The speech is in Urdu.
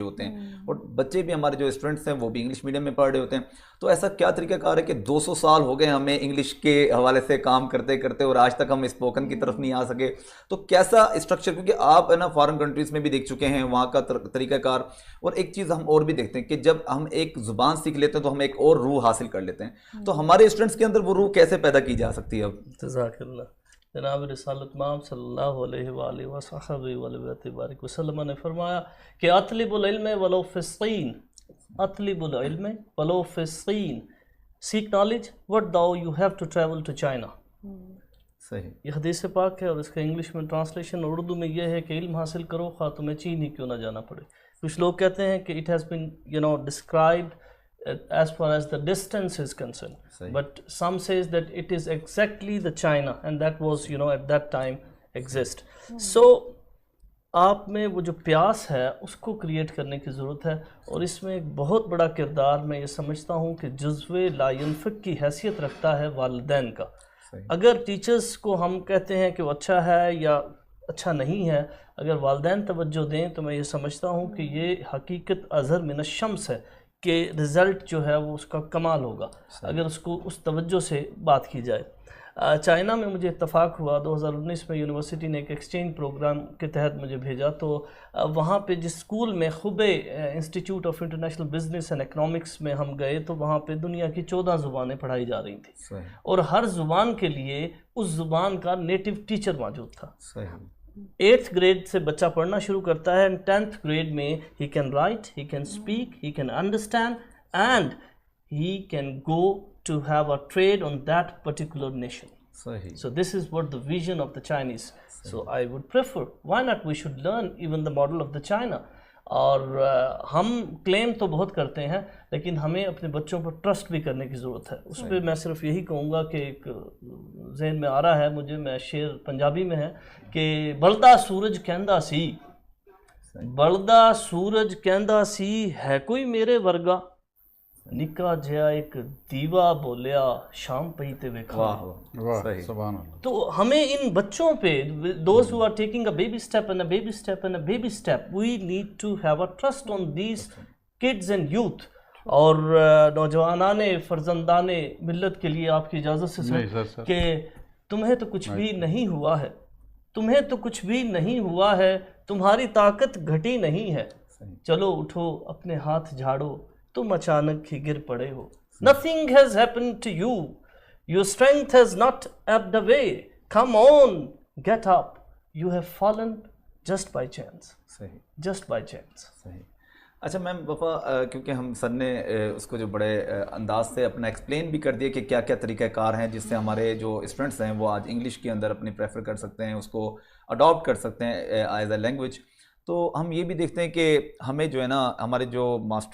ہوتے ہیں اور بچے بھی ہمارے جو اسٹوڈنٹس ہیں وہ بھی انگلش میڈیم میں پڑھ رہے ہوتے ہیں. تو ایسا کیا طریقہ کار ہے کہ 200 سال ہو گئے ہمیں انگلش کے حوالے سے کام کرتے کرتے اور آج تک ہم اسپوکن کی طرف نہیں آ سکے؟ تو کیسا اسٹرکچر، کیونکہ آپ ہے نا فارن کنٹریز میں بھی دیکھ چکے ہیں وہاں کا طریقہ کار. اور ایک چیز ہم اور بھی دیکھتے ہیں کہ جب ہم ایک زبان سیکھ لیتے ہیں تو ہم ایک اور روح حاصل کر لیتے ہیں. تو ہمارے اسٹوڈنٹس کے اندر وہ روح کیسے پیدا کی جا سکتی ہے اب؟ جزاک اللہ. جناب رسالت مآب صلی اللہ علیہ وآلہ وصحبہ وبارک وسلم نے فرمایا کہ اطلب العلم ولو فی الصین، اطلب العلم ولو فی الصین، seek knowledge what though you have to travel to China. صحیح. یہ حدیث پاک ہے اور اس کا انگلش میں ٹرانسلیشن اردو میں یہ ہے کہ علم حاصل کرو خواہ تمہیں چین ہی کیوں نہ جانا پڑے. کچھ لوگ کہتے ہیں کہ it has been described as far as the distance is concerned. But some says that it is exactly the China and that was at that time exist. So آپ میں وہ جو پیاس ہے اس کو کریٹ کرنے کی ضرورت ہے اور اس میں ایک بہت بڑا کردار میں یہ سمجھتا ہوں کہ جزو لا ينفق کی حیثیت رکھتا ہے والدین کا. اگر ٹیچرز کو ہم کہتے ہیں کہ وہ اچھا ہے یا اچھا نہیں ہے، اگر والدین توجہ دیں تو میں یہ سمجھتا ہوں کہ یہ حقیقت اظہر من الشمس ہے کہ رزلٹ جو ہے وہ اس کا کمال ہوگا اگر اس کو اس توجہ سے بات کی جائے. چائنا میں مجھے اتفاق ہوا 2019 میں یونیورسٹی نے ایک ایکسچینج پروگرام کے تحت مجھے بھیجا، تو وہاں پہ جس اسکول میں خبے institute of international business and economics میں ہم گئے تو وہاں پہ دنیا کی 14 زبانیں پڑھائی جا رہی تھیں اور ہر زبان کے لیے اس زبان کا نیٹو ٹیچر موجود تھا. 8th گریڈ سے بچہ پڑھنا شروع کرتا ہے، 10th گریڈ میں he can write, he can speak, he can understand and he can go to have a trade on that particular nation. So this is what the vision of the Chinese. So I would prefer, why not we should learn even the model of the China. اور ہم کلیم تو بہت کرتے ہیں لیکن ہمیں اپنے بچوں پر ٹرسٹ بھی کرنے کی ضرورت ہے. اس پہ میں صرف یہی کہوں گا کہ ایک ذہن میں آ رہا ہے مجھے، میں شعر پنجابی میں ہے کہ بلدا سورج کہندا سی، بلدا سورج کہندا سی ہے کوئی میرے ورگا، نکا جہا ایک دیوا بولیا شام پئی تے ویکھا. سبحان اللہ. تو ہمیں ان بچوں پہ those who are taking a baby step and a baby step and a baby step, we need to have a trust on these kids and youth. اور نوجوانان فرزندان ملت کے لیے آپ کی اجازت سے کہ تمہیں تو کچھ بھی نہیں ہوا ہے، تمہیں تو کچھ بھی نہیں ہوا ہے، تمہاری طاقت گھٹی نہیں ہے، چلو اٹھو اپنے ہاتھ جھاڑو تم اچانک ہی گر پڑے ہو. Nothing has happened to you. Your strength has not ebbed away. Come on, get up. You have fallen just by chance. Just by chance. اچھا میم وفا، کیونکہ ہم سر نے اس کو جو بڑے انداز سے اپنا ایکسپلین بھی کر دیا کہ کیا کیا طریقہ کار ہیں جس سے ہمارے جو اسٹوڈنٹس ہیں وہ آج انگلش کے اندر اپنی پریفر کر سکتے ہیں، اس کو اڈاپٹ کر سکتے ہیں ایز اے لینگویج. تو ہم یہ بھی دیکھتے ہیں کہ ہمیں جو ہے نا ہمارے جو ماسٹر